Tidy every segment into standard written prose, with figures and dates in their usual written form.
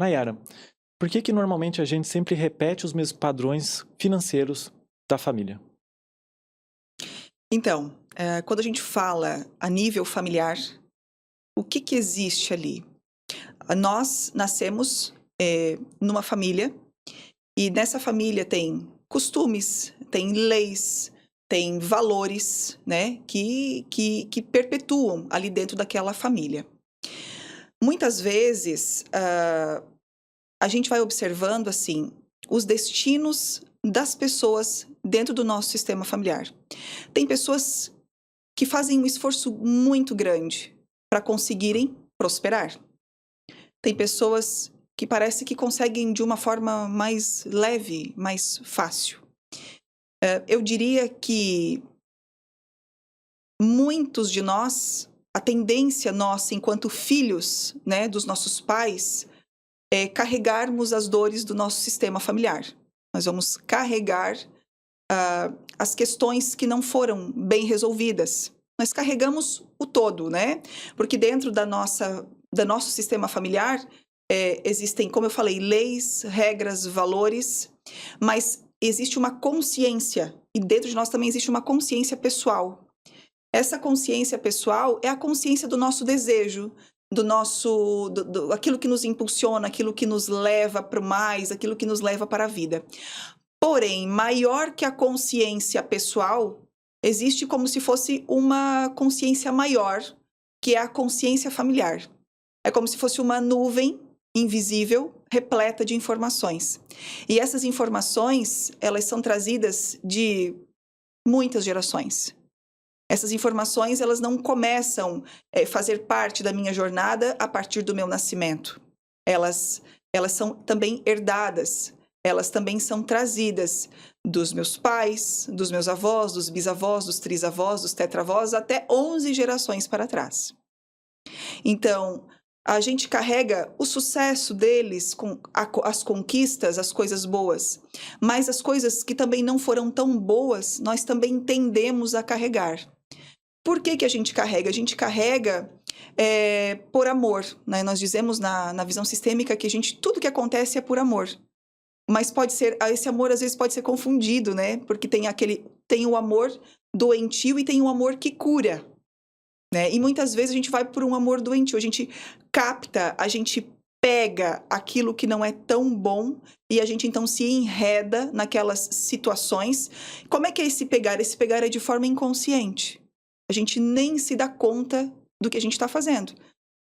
Nayara, por que normalmente a gente sempre repete os mesmos padrões financeiros da família? Então, quando a gente fala a nível familiar, o que existe ali? Nós nascemos, numa família, e nessa família tem costumes, tem leis, tem valores, né, que perpetuam ali dentro daquela família. Muitas vezes, a gente vai observando, assim, os destinos das pessoas dentro do nosso sistema familiar. Tem pessoas que fazem um esforço muito grande para conseguirem prosperar. Tem pessoas que parece que conseguem de uma forma mais leve, mais fácil. Eu diria que muitos de nós, a tendência nossa enquanto filhos, né, dos nossos pais, é carregarmos as dores do nosso sistema familiar. Nós vamos carregar as questões que não foram bem resolvidas. Nós carregamos o todo, né? Porque dentro do nosso sistema familiar existem, como eu falei, leis, regras, valores, mas existe uma consciência, e dentro de nós também existe uma consciência pessoal. Essa consciência pessoal é a consciência do nosso desejo, do nosso, aquilo que nos impulsiona, aquilo que nos leva para o mais, aquilo que nos leva para a vida. Porém, maior que a consciência pessoal, existe como se fosse uma consciência maior, que é a consciência familiar. É como se fosse uma nuvem invisível, repleta de informações. E essas informações, elas são trazidas de muitas gerações. Essas informações, elas não começam a fazer parte da minha jornada a partir do meu nascimento. Elas são também herdadas. Elas também são trazidas dos meus pais, dos meus avós, dos bisavós, dos trisavós, dos tetravós, até 11 gerações para trás. Então, a gente carrega o sucesso deles, com as conquistas, as coisas boas, mas as coisas que também não foram tão boas, nós também tendemos a carregar. Por que a gente carrega? A gente carrega por amor, né? Nós dizemos na visão sistêmica que tudo que acontece é por amor. Mas pode ser, esse amor às vezes pode ser confundido, né? Porque tem o amor doentio e tem o amor que cura, né? E muitas vezes a gente vai por um amor doentio, a gente capta, a gente pega aquilo que não é tão bom e a gente então se enreda naquelas situações. Como é que é esse pegar? Esse pegar é de forma inconsciente. A gente nem se dá conta do que a gente está fazendo.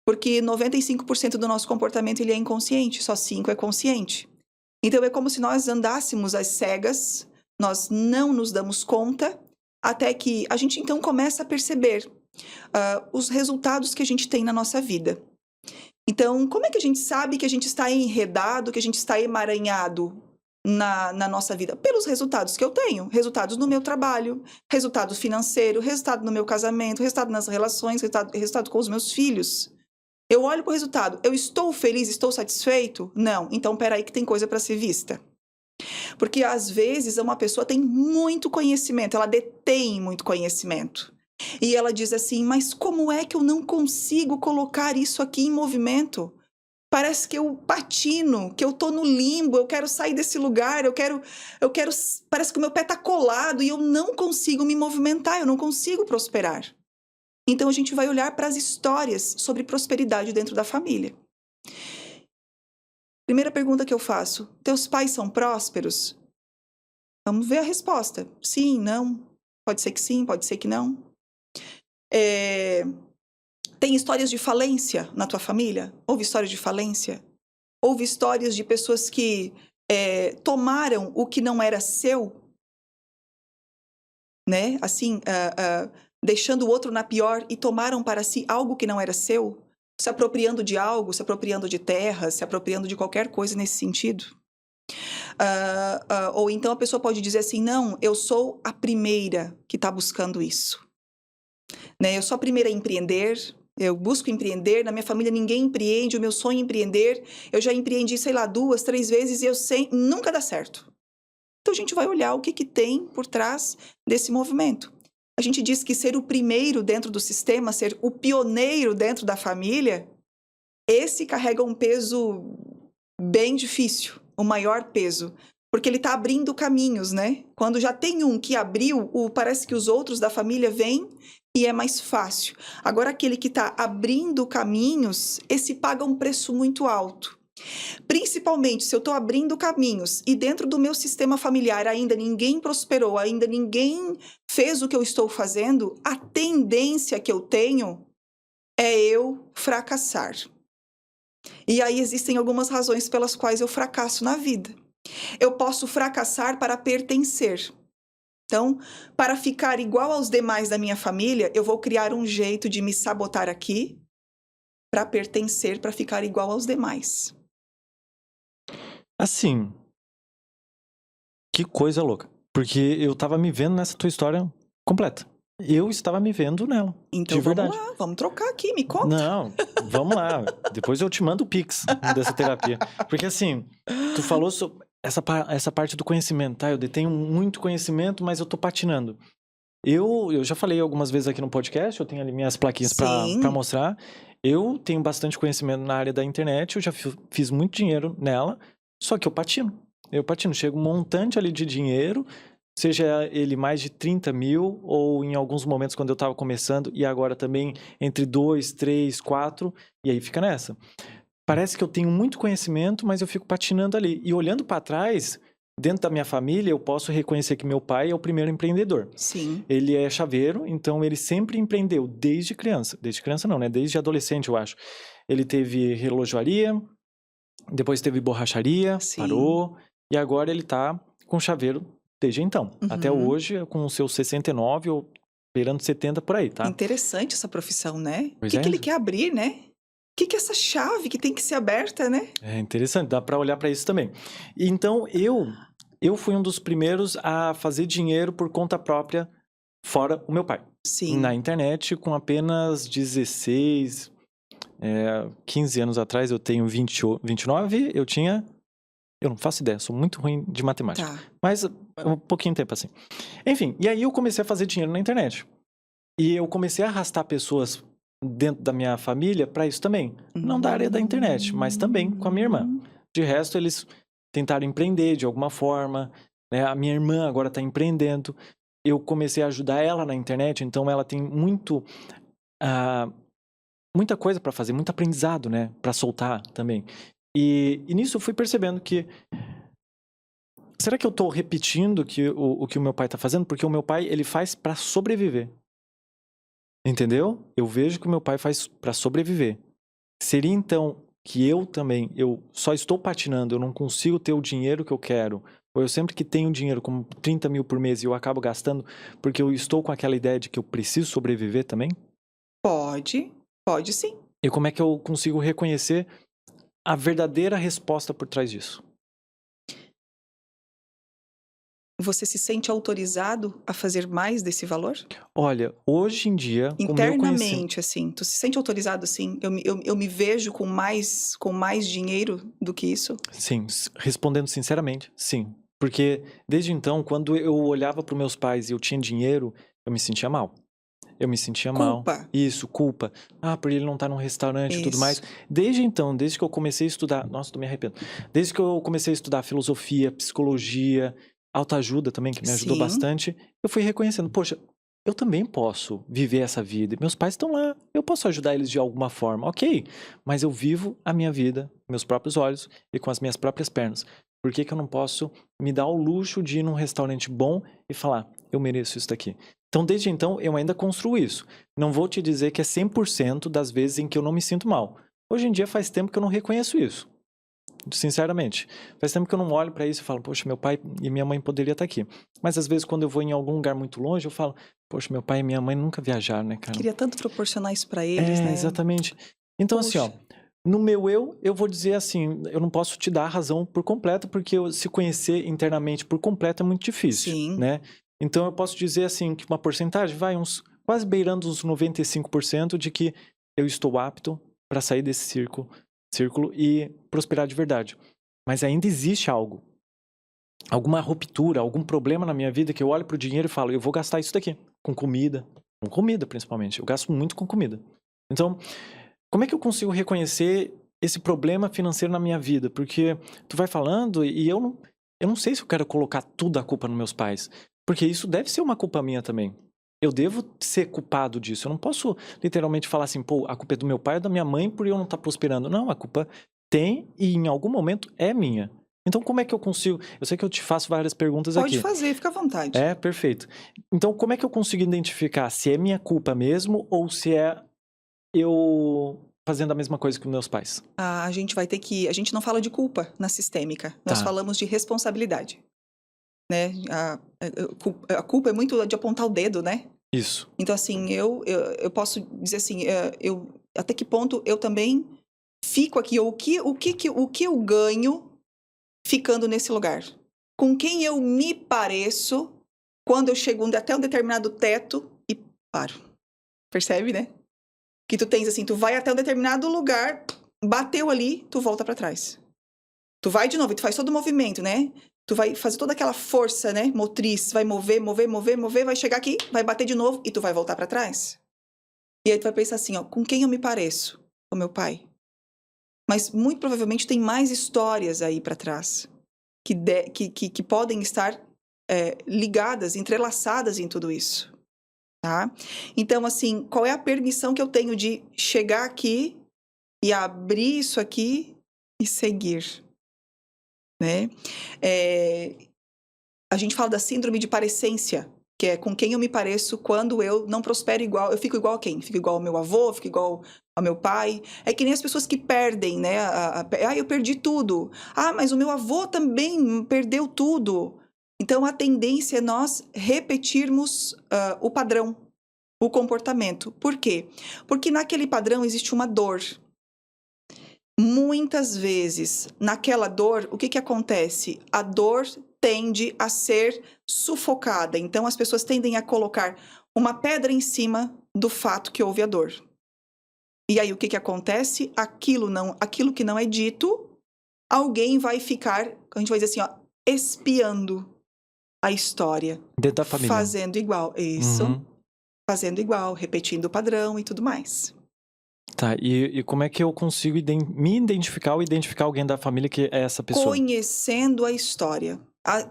Porque 95% do nosso comportamento ele é inconsciente, só 5% é consciente. Então, é como se nós andássemos às cegas, nós não nos damos conta, até que a gente então começa a perceber os resultados que a gente tem na nossa vida. Então, como é que a gente sabe que a gente está enredado, que a gente está emaranhado na nossa vida? Pelos resultados que eu tenho. Resultados no meu trabalho, resultado financeiro, resultado no meu casamento, resultado nas relações, resultado com os meus filhos. Eu olho para o resultado, eu estou feliz, estou satisfeito? Não, então peraí que tem coisa para ser vista. Porque às vezes uma pessoa tem muito conhecimento, ela detém muito conhecimento. E ela diz assim, mas como é que eu não consigo colocar isso aqui em movimento? Parece que eu patino, que eu tô no limbo, eu quero sair desse lugar, parece que o meu pé tá colado e eu não consigo me movimentar, eu não consigo prosperar. Então, a gente vai olhar para as histórias sobre prosperidade dentro da família. Primeira pergunta que eu faço: teus pais são prósperos? Vamos ver a resposta. Sim, não. Pode ser que sim, pode ser que não. Tem histórias de falência na tua família? Houve histórias de falência? Houve histórias de pessoas que tomaram o que não era seu? Né? Assim, deixando o outro na pior e tomaram para si algo que não era seu, se apropriando de algo, se apropriando de terra, se apropriando de qualquer coisa nesse sentido. Ou então a pessoa pode dizer assim, não, eu sou a primeira que está buscando isso. Né? Eu sou a primeira a empreender, eu busco empreender, na minha família ninguém empreende, o meu sonho é empreender, eu já empreendi, 2, 3 vezes e eu sei, nunca dá certo. Então a gente vai olhar o que tem por trás desse movimento. A gente diz que ser o primeiro dentro do sistema, ser o pioneiro dentro da família, esse carrega um peso bem difícil, o maior peso. Porque ele está abrindo caminhos, né? Quando já tem um que abriu, parece que os outros da família vêm e é mais fácil. Agora, aquele que está abrindo caminhos, esse paga um preço muito alto. Principalmente se eu estou abrindo caminhos e dentro do meu sistema familiar ainda ninguém prosperou, ainda ninguém fez o que eu estou fazendo, a tendência que eu tenho é eu fracassar. E aí existem algumas razões pelas quais eu fracasso na vida. Eu posso fracassar para pertencer. Então, para ficar igual aos demais da minha família, eu vou criar um jeito de me sabotar aqui para pertencer, para ficar igual aos demais. Assim, que coisa louca. Porque eu tava me vendo nessa tua história completa. Eu estava me vendo nela. Então de verdade. vamos lá, vamos trocar aqui, me conta. Não, vamos lá. Depois eu te mando o Pix dessa terapia. Porque assim, tu falou sobre essa parte do conhecimento, tá? Eu detenho muito conhecimento, mas eu tô patinando. Eu já falei algumas vezes aqui no podcast, eu tenho ali minhas plaquinhas pra mostrar. Eu tenho bastante conhecimento na área da internet, eu já fiz muito dinheiro nela, só que eu patino. Chega um montante ali de dinheiro, seja ele mais de 30 mil, ou em alguns momentos quando eu estava começando, e agora também entre 2, 3, 4, e aí fica nessa. Parece que eu tenho muito conhecimento, mas eu fico patinando ali. E olhando para trás, dentro da minha família, eu posso reconhecer que meu pai é o primeiro empreendedor. Sim. Ele é chaveiro, então ele sempre empreendeu, desde criança. Desde criança não, né? Desde adolescente, eu acho. Ele teve relojoaria, depois teve borracharia, Sim. Parou, e agora ele tá com chaveiro desde então. Uhum. Até hoje, com os seus 69 ou beirando 70 por aí, tá? Interessante essa profissão, né? Pois O que é. ele quer abrir, né? O que é essa chave que tem que ser aberta, né? É interessante, dá para olhar para isso também. Então, eu fui um dos primeiros a fazer dinheiro por conta própria, fora o meu pai. Sim. Na internet, com apenas 16, 15 anos atrás, eu tenho 29, eu não faço ideia, sou muito ruim de matemática. Tá. Mas um pouquinho de tempo assim. Enfim, e aí eu comecei a fazer dinheiro na internet. E eu comecei a arrastar pessoas dentro da minha família para isso também. Não da área da internet, mas também com a minha irmã. De resto, eles tentaram empreender de alguma forma, né? A minha irmã agora está empreendendo. Eu comecei a ajudar ela na internet, então ela tem muita coisa para fazer, muito aprendizado, né? Para soltar também. E nisso eu fui percebendo que será que eu estou repetindo o que o meu pai está fazendo? Porque o meu pai, ele faz para sobreviver. Entendeu? Eu vejo que o meu pai faz para sobreviver. Seria então que eu só estou patinando, eu não consigo ter o dinheiro que eu quero, ou eu sempre que tenho dinheiro, como 30 mil por mês, e eu acabo gastando porque eu estou com aquela ideia de que eu preciso sobreviver também? Pode sim. E como é que eu consigo reconhecer a verdadeira resposta por trás disso? Você se sente autorizado a fazer mais desse valor? Olha, hoje em dia, com o meu conhecimento... Internamente, assim, tu se sente autorizado, assim? Eu me vejo com mais dinheiro do que isso? Sim, respondendo sinceramente, sim. Porque desde então, quando eu olhava para os meus pais e eu tinha dinheiro, eu me sentia mal. Eu me sentia mal. Culpa. Isso, culpa. Por ele não estar num restaurante e tudo mais. Desde então, desde que eu comecei a estudar... Nossa, tô me arrependendo. Desde que eu comecei a estudar filosofia, psicologia, autoajuda também, que me ajudou Sim. bastante, eu fui reconhecendo, poxa, eu também posso viver essa vida. Meus pais estão lá, eu posso ajudar eles de alguma forma. Ok, mas eu vivo a minha vida com meus próprios olhos e com as minhas próprias pernas. Por que que eu não posso me dar o luxo de ir num restaurante bom e falar, eu mereço isso daqui? Então, desde então, eu ainda construo isso. Não vou te dizer que é 100% das vezes em que eu não me sinto mal. Hoje em dia faz tempo que eu não reconheço isso. Sinceramente. Faz tempo que eu não olho pra isso e falo, poxa, meu pai e minha mãe poderiam estar aqui. Mas às vezes quando eu vou em algum lugar muito longe, eu falo, poxa, meu pai e minha mãe nunca viajaram, né, cara? Queria tanto proporcionar isso pra eles, né? Exatamente. Então, Poxa. assim, ó, no meu eu vou dizer assim, eu não posso te dar a razão por completo, porque se conhecer internamente por completo é muito difícil, Sim. né? Então eu posso dizer assim, que uma porcentagem vai quase beirando uns 95% de que eu estou apto para sair desse círculo e prosperar de verdade. Mas ainda existe algo, alguma ruptura, algum problema na minha vida que eu olho pro dinheiro e falo, eu vou gastar isso daqui, com comida principalmente, eu gasto muito com comida. Então, como é que eu consigo reconhecer esse problema financeiro na minha vida? Porque tu vai falando e eu não sei se eu quero colocar tudo a culpa nos meus pais. Porque isso deve ser uma culpa minha também. Eu devo ser culpado disso. Eu não posso literalmente falar assim, pô, a culpa é do meu pai ou da minha mãe por eu não estar prosperando. Não, a culpa tem e em algum momento é minha. Então como é que eu consigo... Eu sei que eu te faço várias perguntas Pode aqui. fazer, fica à vontade. É, perfeito. Então como é que eu consigo identificar se é minha culpa mesmo ou se é eu fazendo a mesma coisa que os meus pais? A gente vai ter que... A gente não fala de culpa na sistêmica. Nós Tá. falamos de responsabilidade. Né? A culpa é muito de apontar o dedo, né? Isso. Então, assim, eu posso dizer assim, até que ponto eu também fico aqui, ou o que eu ganho ficando nesse lugar? Com quem eu me pareço quando eu chego até um determinado teto e paro. Percebe, né? Que tu tens assim, tu vai até um determinado lugar, bateu ali, tu volta pra trás. Tu vai de novo, tu faz todo o movimento, né? Tu vai fazer toda aquela força, né, motriz, vai mover, vai chegar aqui, vai bater de novo e tu vai voltar pra trás. E aí tu vai pensar assim, ó, com quem eu me pareço? Com meu pai. Mas muito provavelmente tem mais histórias aí pra trás que podem estar ligadas, entrelaçadas em tudo isso, tá? Então, assim, qual é a permissão que eu tenho de chegar aqui e abrir isso aqui e seguir? Né? A gente fala da síndrome de parecência, que é com quem eu me pareço quando eu não prospero igual. Eu fico igual a quem? Fico igual ao meu avô, fico igual ao meu pai. É que nem as pessoas que perdem, né? Eu perdi tudo. Ah, mas o meu avô também perdeu tudo. Então, a tendência é nós repetirmos o padrão, o comportamento. Por quê? Porque naquele padrão existe uma dor. Muitas vezes, naquela dor, o que acontece? A dor tende a ser sufocada. Então, as pessoas tendem a colocar uma pedra em cima do fato que houve a dor. E aí, o que acontece? Aquilo que não é dito, alguém vai ficar, a gente vai dizer assim, ó, espiando a história. Dentro da família. Fazendo igual. Isso. Uhum. Fazendo igual, repetindo o padrão e tudo mais. Tá, e como é que eu consigo me identificar ou identificar alguém da família que é essa pessoa? Conhecendo a história.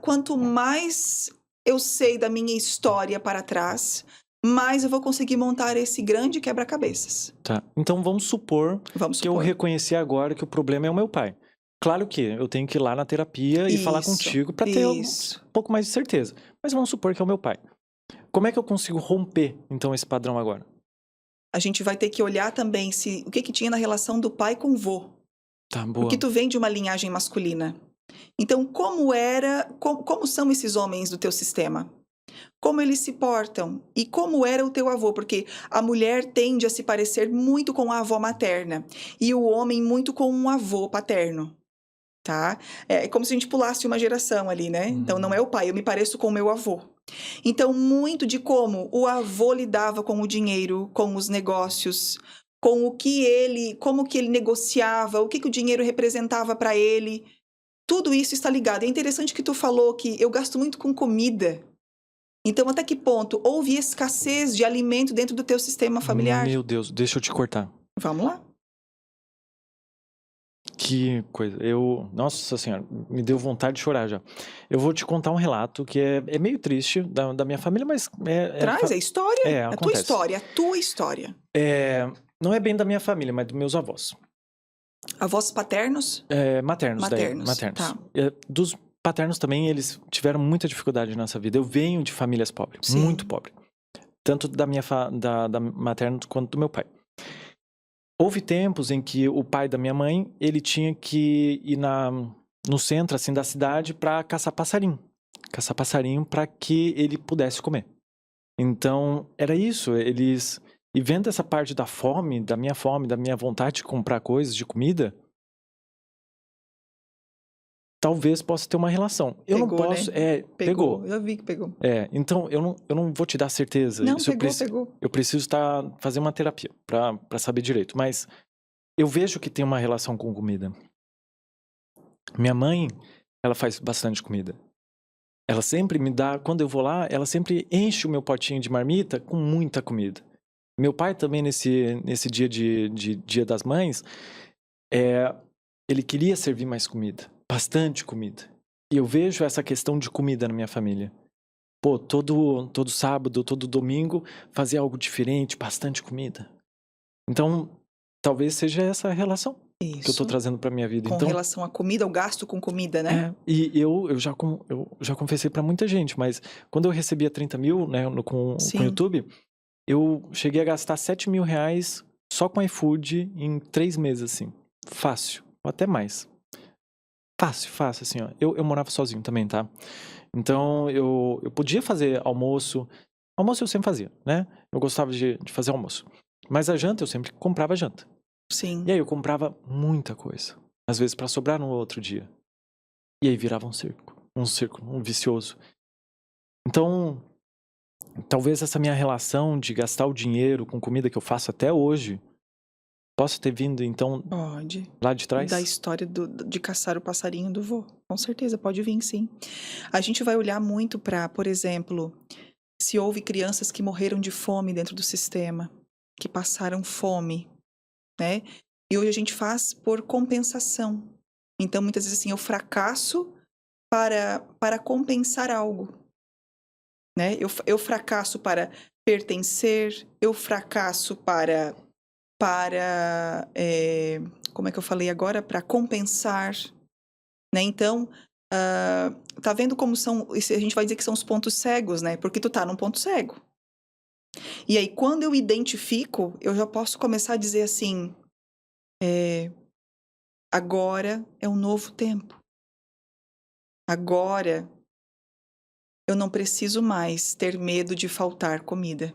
Quanto mais eu sei da minha história para trás, mais eu vou conseguir montar esse grande quebra-cabeças. Tá, então vamos supor que eu reconheci agora que o problema é o meu pai. Claro que eu tenho que ir lá na terapia e falar contigo para ter um pouco mais de certeza. Mas vamos supor que é o meu pai. Como é que eu consigo romper, então, esse padrão agora? A gente vai ter que olhar também o que tinha na relação do pai com o vô. Tá, boa. Porque tu vem de uma linhagem masculina. Então, como são esses homens do teu sistema? Como eles se portam? E como era o teu avô? Porque a mulher tende a se parecer muito com a avó materna e o homem muito com um avô paterno, tá? É como se a gente pulasse uma geração ali, né? Então, não é o pai, eu me pareço com o meu avô. Então, muito de como o avô lidava com o dinheiro, com os negócios, com como que ele negociava, o que o dinheiro representava para ele. Tudo isso está ligado. É interessante que tu falou que eu gasto muito com comida. Então, até que ponto houve escassez de alimento dentro do teu sistema familiar? Meu Deus, deixa eu te cortar. Vamos lá. Que coisa. Nossa Senhora, me deu vontade de chorar já. Eu vou te contar um relato que é meio triste da minha família, mas... Traz a história. A tua história. Não é bem da minha família, mas dos meus avós. Avós paternos? Maternos. Maternos. Tá. Dos paternos também, eles tiveram muita dificuldade nessa vida. Eu venho de famílias pobres, Sim. muito pobre. Tanto da materna quanto do meu pai. Houve tempos em que o pai da minha mãe, ele tinha que ir no centro, assim, da cidade para caçar passarinho. Caçar passarinho para que ele pudesse comer. Então, era isso. E vendo essa parte da minha vontade de comprar coisas, de comida, talvez possa ter uma relação. Eu não posso... Né? Pegou. Eu vi que pegou. Então, eu não vou te dar certeza. Não, pegou. Eu preciso fazer uma terapia para saber direito. Mas eu vejo que tem uma relação com comida. Minha mãe, ela faz bastante comida. Ela sempre me dá... Quando eu vou lá, ela sempre enche o meu potinho de marmita com muita comida. Meu pai também, nesse dia Dia das Mães, ele queria servir mais comida, bastante comida. E eu vejo essa questão de comida na minha família. Pô, todo sábado, todo domingo, fazer algo diferente, bastante comida. Então, talvez seja essa a relação que eu tô Isso. trazendo pra minha vida. Com Então, relação à comida, o gasto com comida, né? e eu já confessei pra muita gente, mas quando eu recebia 30 mil, né, com o Sim. YouTube, eu cheguei a gastar 7 mil reais só com iFood em 3 meses, assim. Fácil, ou até mais. Fácil, assim, ó. Eu morava sozinho também, tá? Então, eu podia fazer almoço. Almoço eu sempre fazia, né? Eu gostava de fazer almoço. Mas a janta, eu sempre comprava janta. Sim. E aí eu comprava muita coisa. Às vezes pra sobrar no outro dia. E aí virava um círculo, um vicioso. Então, talvez essa minha relação de gastar o dinheiro com comida que eu faço até hoje possa ter vindo, então, Pode. lá de trás. Da história de caçar o passarinho do vô. Com certeza, pode vir, sim. A gente vai olhar muito para, por exemplo, se houve crianças que morreram de fome dentro do sistema, que passaram fome, né? E hoje a gente faz por compensação. Então, muitas vezes, assim, eu fracasso para compensar algo, né? Eu fracasso para pertencer, eu fracasso como é que eu falei agora? Para compensar, né? Então, tá vendo como são, a gente vai dizer que são os pontos cegos, né? Porque tu tá num ponto cego. E aí, quando eu identifico, eu já posso começar a dizer assim, agora é um novo tempo. Agora eu não preciso mais ter medo de faltar comida.